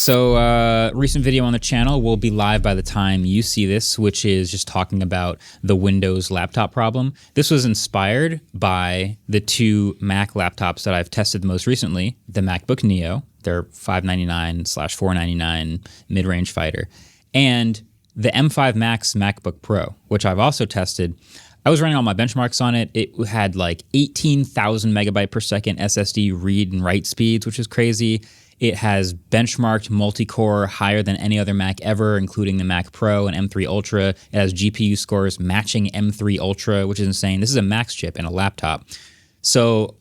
So recent video on the channel will be live by the time you see this, which is just talking about the Windows laptop problem. This was inspired by the two Mac laptops that I've tested the most recently, the MacBook Neo, their $599/$499 mid-range fighter, and the M5 Max MacBook Pro, which I've also tested. I was running all my benchmarks on it. It had like 18,000 megabyte per second SSD read and write speeds, which is crazy. It has benchmarked multi-core higher than any other Mac ever, including the Mac Pro and M3 Ultra. It has GPU scores matching M3 Ultra, which is insane. This is a Max chip in a laptop. So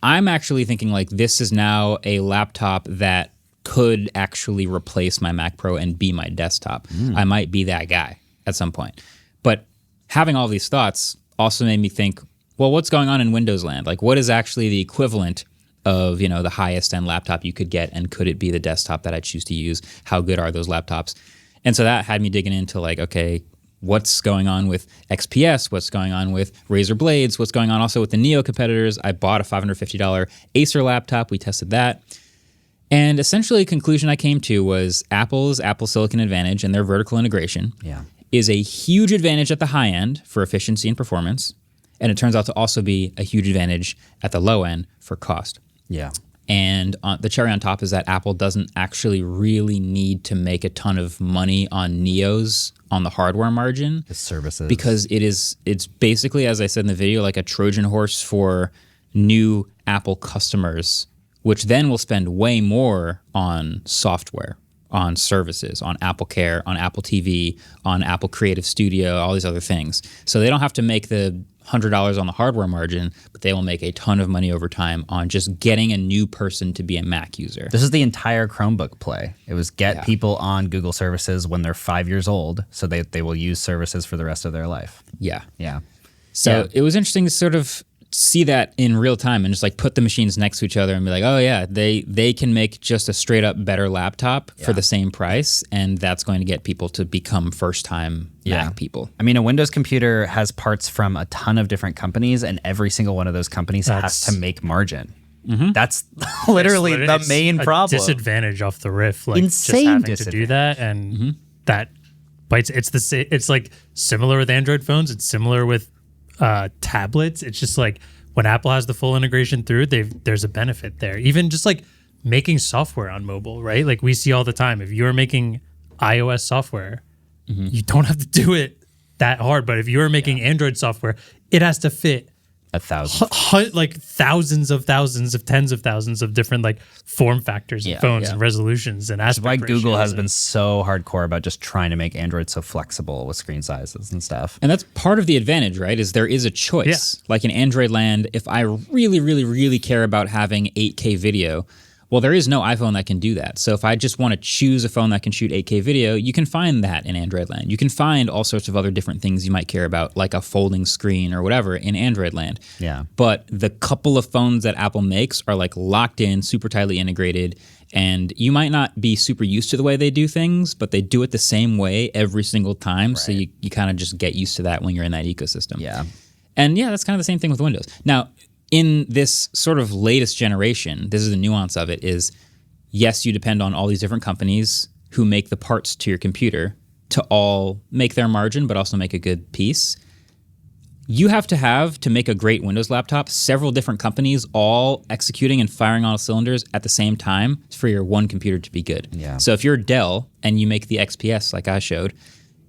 I'm actually thinking like this is now a laptop that could actually replace my Mac Pro and be my desktop. I might be that guy at some point. But having all these thoughts also made me think, well, what's going on in Windows land? Like, what is actually the equivalent of, you know, the highest end laptop you could get, and could it be the desktop that I choose to use? How good are those laptops? And so that had me digging into like, okay, what's going on with XPS? What's going on with Razer Blades? What's going on also with the Neo competitors? I bought a $550 Acer laptop. We tested that. And essentially a conclusion I came to was Apple's Apple Silicon advantage and their vertical integration is a huge advantage at the high end for efficiency and performance. And it turns out to also be a huge advantage at the low end for cost. Yeah. And the cherry on top is that Apple doesn't actually really need to make a ton of money on Neos on the hardware margin. The services. Because it's basically, as I said in the video, like a Trojan horse for new Apple customers, which then will spend way more on software, on services, on Apple Care, on Apple TV, on Apple Creative Studio, all these other things. So they don't have to make the $100 on the hardware margin, but they will make a ton of money over time on just getting a new person to be a Mac user. This is the entire Chromebook play. It was get people on Google services when they're 5 years old, so they will use services for the rest of their life. Yeah. Yeah. So it was interesting to sort of see that in real time and just like put the machines next to each other and be like, oh yeah, they can make just a straight up better laptop for the same price, and that's going to get people to become first time Mac people. I mean, a Windows computer has parts from a ton of different companies, and every single one of those companies has to make margin. That's literally the main problem. Disadvantage off the riff, like insane just having to do that, and that bites. It's like similar with Android phones. It's similar with tablets. It's just like when Apple has the full integration through, there's a benefit there. Even just like making software on mobile, right? Like we see all the time. If you're making iOS software, you don't have to do it that hard. But if you're making Android software, it has to fit 1,000, like thousands of tens of thousands of different like form factors and phones and resolutions and aspect ratios. That's why Google has and been so hardcore about just trying to make Android so flexible with screen sizes and stuff. And that's part of the advantage, right? Is there is a choice. Like in Android land, if I really, really, really care about having 8K video, well, there is no iPhone that can do that. So if I just want to choose a phone that can shoot 8K video, you can find that in Android land. You can find all sorts of other different things you might care about, like a folding screen or whatever in Android land. Yeah. But the couple of phones that Apple makes are like locked in, super tightly integrated, and you might not be super used to the way they do things, but they do it the same way every single time. Right. So you kind of just get used to that when you're in that ecosystem. Yeah. And yeah, that's kind of the same thing with Windows. Now, in this sort of latest generation, this is the nuance of it, is yes, you depend on all these different companies who make the parts to your computer to all make their margin, but also make a good piece. You have to make a great Windows laptop, several different companies all executing and firing on all cylinders at the same time for your one computer to be good. Yeah. So if you're Dell and you make the XPS like I showed,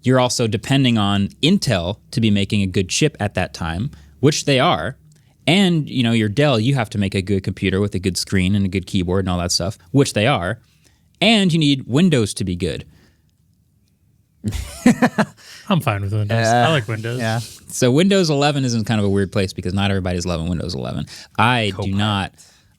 you're also depending on Intel to be making a good chip at that time, which they are. And, you know, your Dell, you have to make a good computer with a good screen and a good keyboard and all that stuff, which they are. And you need Windows to be good. I'm fine with Windows. I like Windows. Yeah. So Windows 11 is in kind of a weird place because not everybody's loving Windows 11.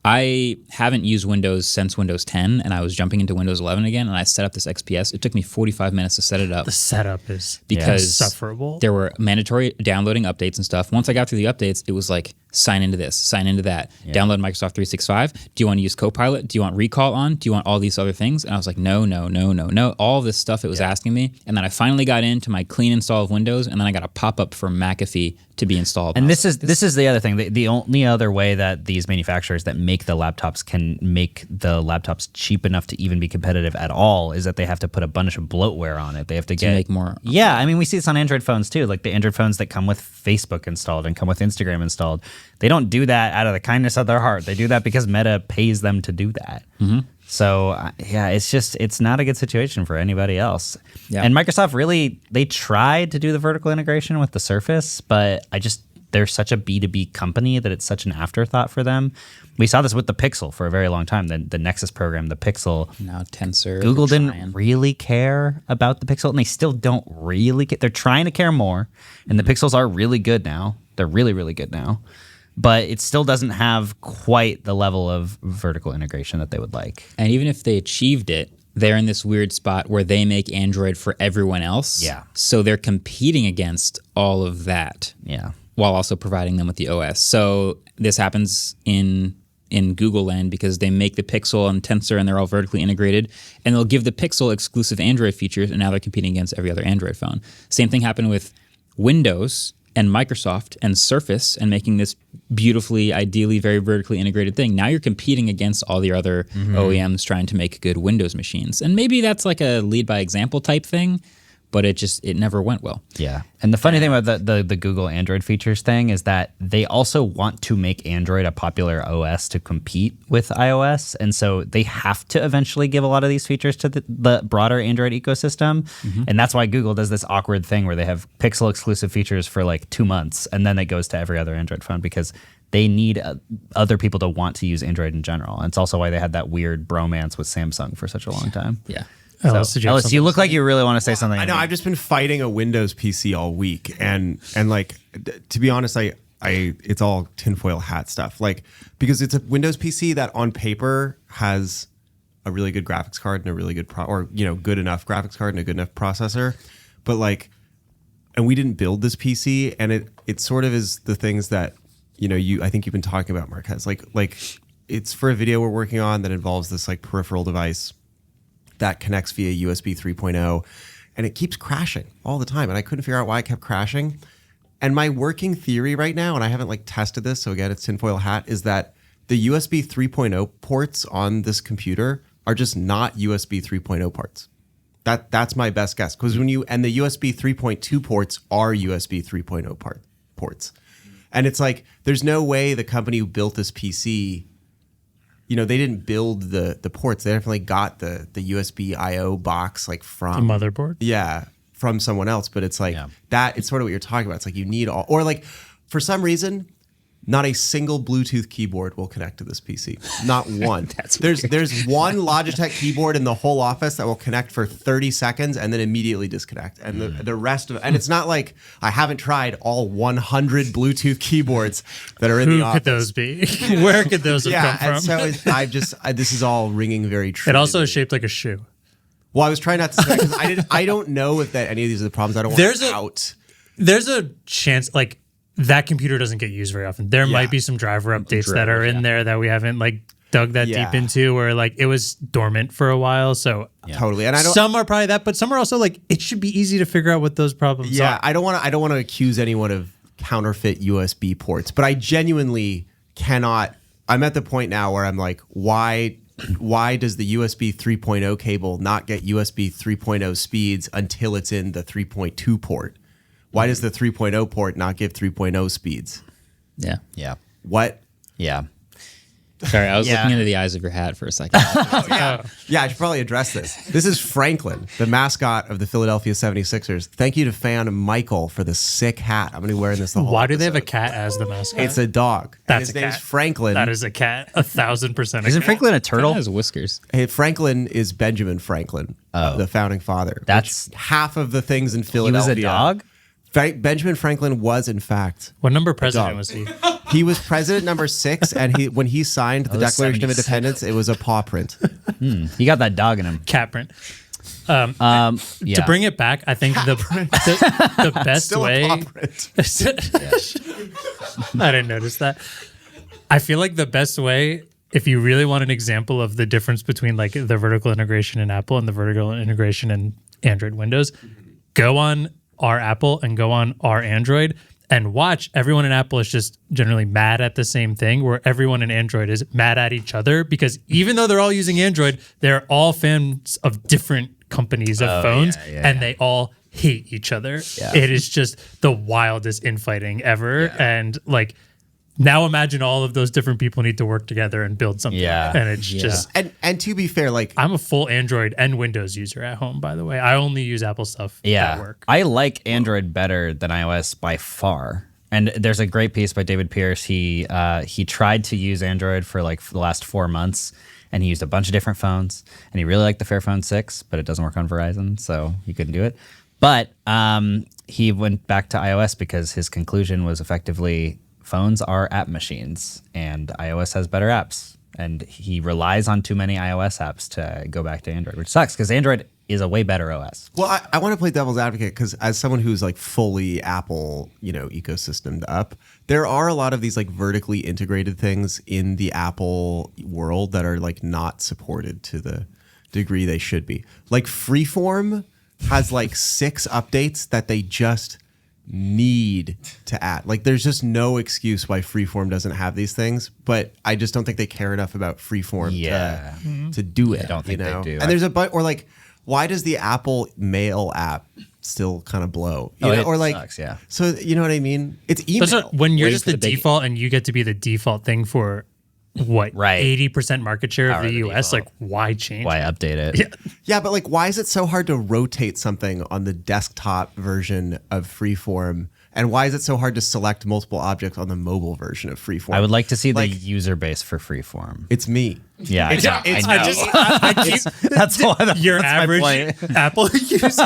I haven't used Windows since Windows 10, and I was jumping into Windows 11 again, and I set up this XPS. It took me 45 minutes to set it up. The setup is because insufferable. There were mandatory downloading updates and stuff. Once I got through the updates, it was like sign into this, sign into that, download Microsoft 365. Do you want to use Copilot? Do you want Recall on? Do you want all these other things? And I was like, no. All this stuff it was asking me. And then I finally got into my clean install of Windows, and then I got a pop-up from McAfee to be installed. And this is the other thing. The only other way that these manufacturers that make the laptops can make the laptops cheap enough to even be competitive at all is that they have to put a bunch of bloatware on it. They have to make more. Yeah, I mean, we see this on Android phones too. Like the Android phones that come with Facebook installed and come with Instagram installed. They don't do that out of the kindness of their heart. They do that because Meta pays them to do that. Mm-hmm. So it's not a good situation for anybody else. Yeah. And Microsoft really, they tried to do the vertical integration with the Surface, but they're such a B2B company that it's such an afterthought for them. We saw this with the Pixel for a very long time, the Nexus program, the Pixel. Now Tensor. Google didn't really care about the Pixel, and they still don't really care. They're trying to care more, and the Pixels are really good now. They're really, really good now. But it still doesn't have quite the level of vertical integration that they would like. And even if they achieved it, they're in this weird spot where they make Android for everyone else. Yeah. So they're competing against all of that. Yeah. While also providing them with the OS. So this happens in Google land because they make the Pixel and Tensor and they're all vertically integrated, and they'll give the Pixel exclusive Android features, and now they're competing against every other Android phone. Same thing happened with Windows and Microsoft and Surface and making this beautifully, ideally, very vertically integrated thing. Now you're competing against all the other OEMs trying to make good Windows machines. And maybe that's like a lead by example type thing, but it never went well. Yeah. And the funny thing about the Google Android features thing is that they also want to make Android a popular OS to compete with iOS. And so they have to eventually give a lot of these features to the broader Android ecosystem. Mm-hmm. And that's why Google does this awkward thing where they have Pixel exclusive features for like 2 months, and then it goes to every other Android phone because they need other people to want to use Android in general. And it's also why they had that weird bromance with Samsung for such a long time. Yeah. Ellis, you look like you really want to say something. I know. I've just been fighting a Windows PC all week, and like to be honest, I it's all tinfoil hat stuff. Like because it's a Windows PC that on paper has a really good graphics card and a really good good enough graphics card and a good enough processor, but like, and we didn't build this PC, and it sort of is the things that I think you've been talking about, Marques. Like it's for a video we're working on that involves this like peripheral device that connects via USB 3.0, and it keeps crashing all the time. And I couldn't figure out why it kept crashing. And my working theory right now, and I haven't like tested this, so again, it's tinfoil hat, is that the USB 3.0 ports on this computer are just not USB 3.0 ports. That's my best guess. Because the USB 3.2 ports are USB 3.0 ports. And it's like, there's no way the company who built this PC, they didn't build the ports. They definitely got the USB I/O box like from the motherboard. Yeah, from someone else. But it's like that. It's sort of what you're talking about. It's like you need all, or like for some reason, not a single Bluetooth keyboard will connect to this PC. Not one. There's one Logitech keyboard in the whole office that will connect for 30 seconds and then immediately disconnect. And the rest of it, and it's not like I haven't tried all 100 Bluetooth keyboards that are in the office. Who could those be? Where could those have come from? And so this is all ringing very true. It also is shaped like a shoe. Well, I was trying not to say that because I don't know if any of these are the problems. I don't want out. There's a chance like that computer doesn't get used very often. There might be some driver updates that are in there that we haven't like dug that deep into, where like it was dormant for a while. So totally. And some are probably that, but some are also like it should be easy to figure out what those problems are. Yeah, I don't want to accuse anyone of counterfeit USB ports, but I genuinely cannot. I'm at the point now where I'm like, why does the USB 3.0 cable not get USB 3.0 speeds until it's in the 3.2 port? Why does the 3.0 port not give 3.0 speeds? Yeah. Yeah. What? Yeah. Sorry, I was looking into the eyes of your hat for a second. Yeah, I should probably address this. This is Franklin, the mascot of the Philadelphia 76ers. Thank you to fan Michael for the sick hat. I'm going to be wearing this the whole Why do episode. they have a cat as the mascot? It's a dog. That's his a name's cat. Franklin. That is a cat. 1,000%. Isn't Franklin a turtle? It has whiskers. Hey, Franklin is Benjamin Franklin, the founding father. That's half of the things in he Philadelphia. was a dog? Benjamin Franklin was, in fact, What number president was he? he was president number 6, and when he signed the was Declaration of 76. Independence, it was a paw print. He got that dog in him. Cat print. To bring it back, I think the best Still way. a paw print. I didn't notice that. I feel like the best way, if you really want an example of the difference between like the vertical integration in Apple and the vertical integration in Android Windows, go on our Apple and go on our Android and watch. Everyone in Apple is just generally mad at the same thing, where everyone in Android is mad at each other, because even though they're all using Android, they're all fans of different companies of phones, and they all hate each other. It is just the wildest infighting ever. And like, now imagine all of those different people need to work together and build something. And it's just... And to be fair, like, I'm a full Android and Windows user at home, by the way. I only use Apple stuff at work. I like Android better than iOS by far. And there's a great piece by David Pierce. He tried to use Android for like the last 4 months, and he used a bunch of different phones, and he really liked the Fairphone 6, but it doesn't work on Verizon, so he couldn't do it. But he went back to iOS because his conclusion was effectively phones are app machines, and iOS has better apps. And he relies on too many iOS apps to go back to Android, which sucks because Android is a way better OS. well, I want to play devil's advocate because as someone who's like fully Apple, ecosystemed up, there are a lot of these like vertically integrated things in the Apple world that are like not supported to the degree they should be. Like Freeform has like 6 updates that they just need to add. Like, there's just no excuse why Freeform doesn't have these things, but I just don't think they care enough about Freeform to do it. I don't think they do. And there's or like, why does the Apple Mail app still kind of blow? It or like, sucks, yeah. So you know what I mean? It's email. That's when you're Waiting just for the the big- default and you get to be the default thing for what, Right. 80% market share Power of the of the US? default. Like, why change? Why update it? Yeah, but like, why is it so hard to rotate something on the desktop version of Freeform? And why is it so hard to select multiple objects on the mobile version of Freeform? I would like to see Like- the user base for Freeform. It's me. Yeah, I know. I keep That's why your that's my average point. Apple user. There's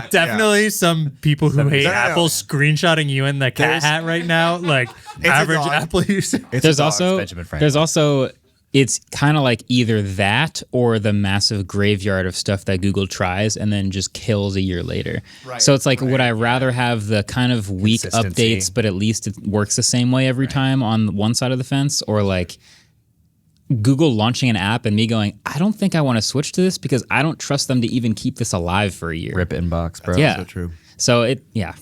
definitely some people who hate Apple screenshotting you in the cat hat right now. Like, average dog. Apple user. There's also Benjamin Franklin. there's also it's kind of like either that or the massive graveyard of stuff that Google tries and then just kills a year later. So it's like, would I rather have the kind of weak Consistency. updates, but at least it works the same way every time on one side of the fence, or like Google launching an app and me going, I don't think I want to switch to this because I don't trust them to even keep this alive for a year. Rip inbox, bro. Yeah. So true. So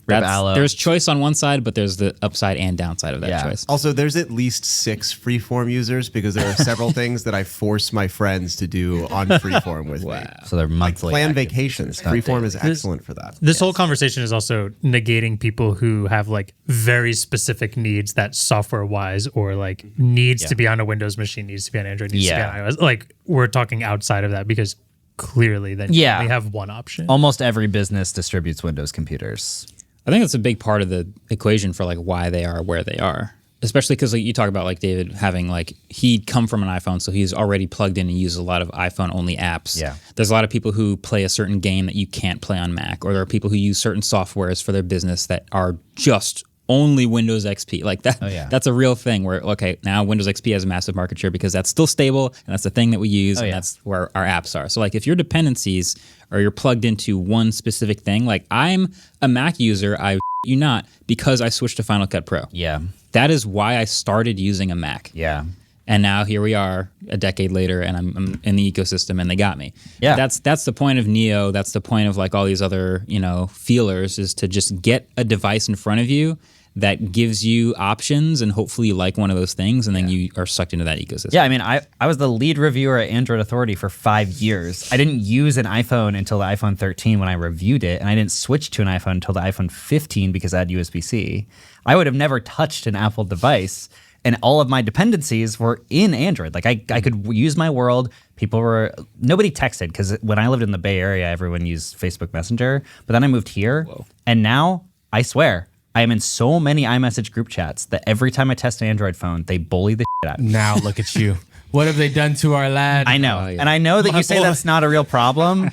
Allo. there's choice on one side, but there's the upside and downside of that Yeah. choice. Also, there's at least 6 Freeform users because there are several things that I force my friends to do on Freeform with me. So they're monthly. Plan active vacations. users, not Freeform daily. is excellent for that. This whole conversation is also negating people who have like very specific needs that software wise, or like needs to be on a Windows machine, needs to be on Android, needs to be on iOS. Like, we're talking outside of that because clearly then you only have one option. Almost every business distributes Windows computers. I think that's a big part of the equation for like why they are where they are. Especially because like, you talk about like David having like, he'd come from an iPhone, so he's already plugged in and uses a lot of iPhone only apps. Yeah. There's a lot of people who play a certain game that you can't play on Mac, or there are people who use certain softwares for their business that are just only Windows XP. Like that. That's a real thing where, okay, now Windows XP has a massive market share because that's still stable and that's the thing that we use and that's where our apps are. So like if your dependencies or you're plugged into one specific thing, like I'm a Mac user, I you not, because I switched to Final Cut Pro. Yeah. That is why I started using a Mac. Yeah. And now here we are a decade later and I'm in the ecosystem and they got me. Yeah. That's the point of Neo. That's the point of like all these other, feelers, is to just get a device in front of you that gives you options, and hopefully you like one of those things, and then you are sucked into that ecosystem. Yeah, I mean, I was the lead reviewer at Android Authority for 5 years. I didn't use an iPhone until the iPhone 13 when I reviewed it, and I didn't switch to an iPhone until the iPhone 15 because I had USB-C. I would have never touched an Apple device, and all of my dependencies were in Android. Like I could use my world. Nobody texted, because when I lived in the Bay Area, everyone used Facebook Messenger. But then I moved here, and now I swear I am in so many iMessage group chats that every time I test an Android phone, they bully the shit out of me. Now look at you. What have they done to our lad? I know. And I know that you say that's not a real problem,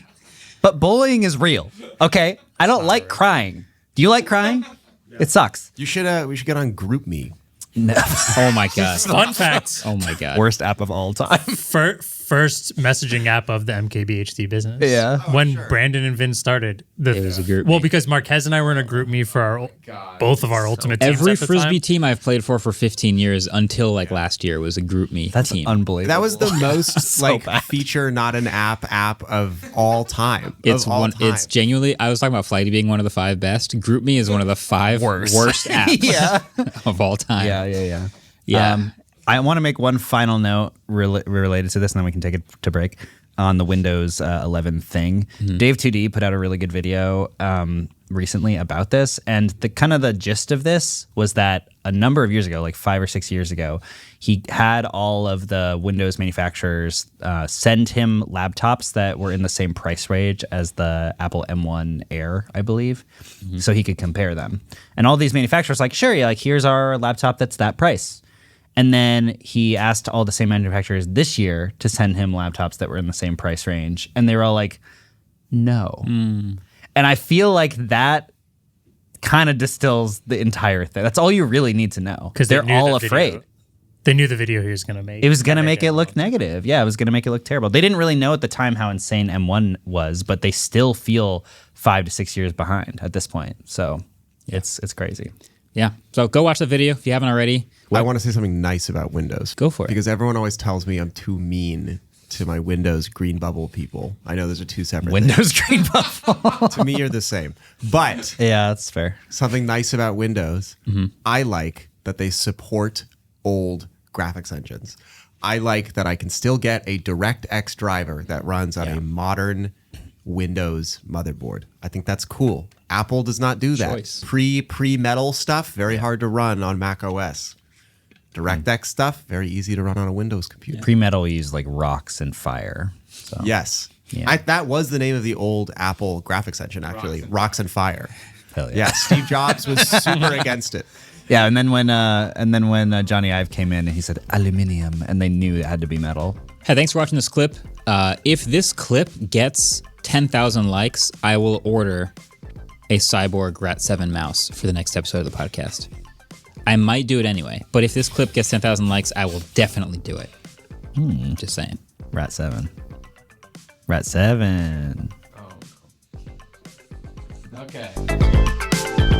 but bullying is real. Okay? I don't like crying. Do you like crying? It sucks. We should get on GroupMe. No. Oh my god. Fun fact. Oh my god. Worst app of all time. first messaging app of the MKBHD business. Yeah. When Brandon and Vin started, It was a group well, me. because Marques and I were in a group me for both of our ultimate teams. Every at the Frisbee time. team I've played for 15 years until like last year was a group me That's team. unbelievable. That was the most like bad. feature, not an app of all time. It's of all one. time. It's genuinely. I was talking about Flighty being one of the 5 best. Group Me is one of the 5 worst apps Yeah. of all time. Yeah. Yeah. I want to make one final note related to this, and then we can take it to break on the Windows 11 thing. Dave 2D put out a really good video recently about this, and the gist of this was that a number of years ago, like 5 or 6 years ago, he had all of the Windows manufacturers send him laptops that were in the same price range as the Apple M1 Air, I believe, so he could compare them. And all these manufacturers like, sure, yeah, like here's our laptop that's that price. And then he asked all the same manufacturers this year to send him laptops that were in the same price range. And they were all like, no. And I feel like that kind of distills the entire thing. That's all you really need to know. Because they're knew all the afraid. video- They knew the video he was going to make. It was going to make it look negative. Yeah, it was going to make it look terrible. They didn't really know at the time how insane M1 was, but they still feel 5 to 6 years behind at this point. So it's crazy. Yeah. So go watch the video if you haven't already. I want to say something nice about Windows. Go for it. Because everyone always tells me I'm too mean to my Windows green bubble people. I know those are two separate Windows green buffalo. things. To me, you're the same. But Yeah, that's fair. something nice about Windows, I like that they support old graphics engines. I like that I can still get a DirectX driver that runs on a modern Windows motherboard. I think that's cool. Apple does not do that. Choice. Pre-metal stuff, very hard to run on Mac OS. DirectX stuff, very easy to run on a Windows computer. Pre-metal used like rocks and fire. So Yes. Yeah. That was the name of the old Apple graphics engine, actually. Rocks and Fire. hell yeah. Yeah, Steve Jobs was super against it. Yeah, and then when Johnny Ive came in and he said aluminium, and they knew it had to be metal. Hey, thanks for watching this clip. If this clip gets 10,000 likes, I will order a Cyborg Rat 7 mouse for the next episode of the podcast. I might do it anyway, but if this clip gets 10,000 likes, I will definitely do it. Just saying. Rat 7. Rat 7. Okay.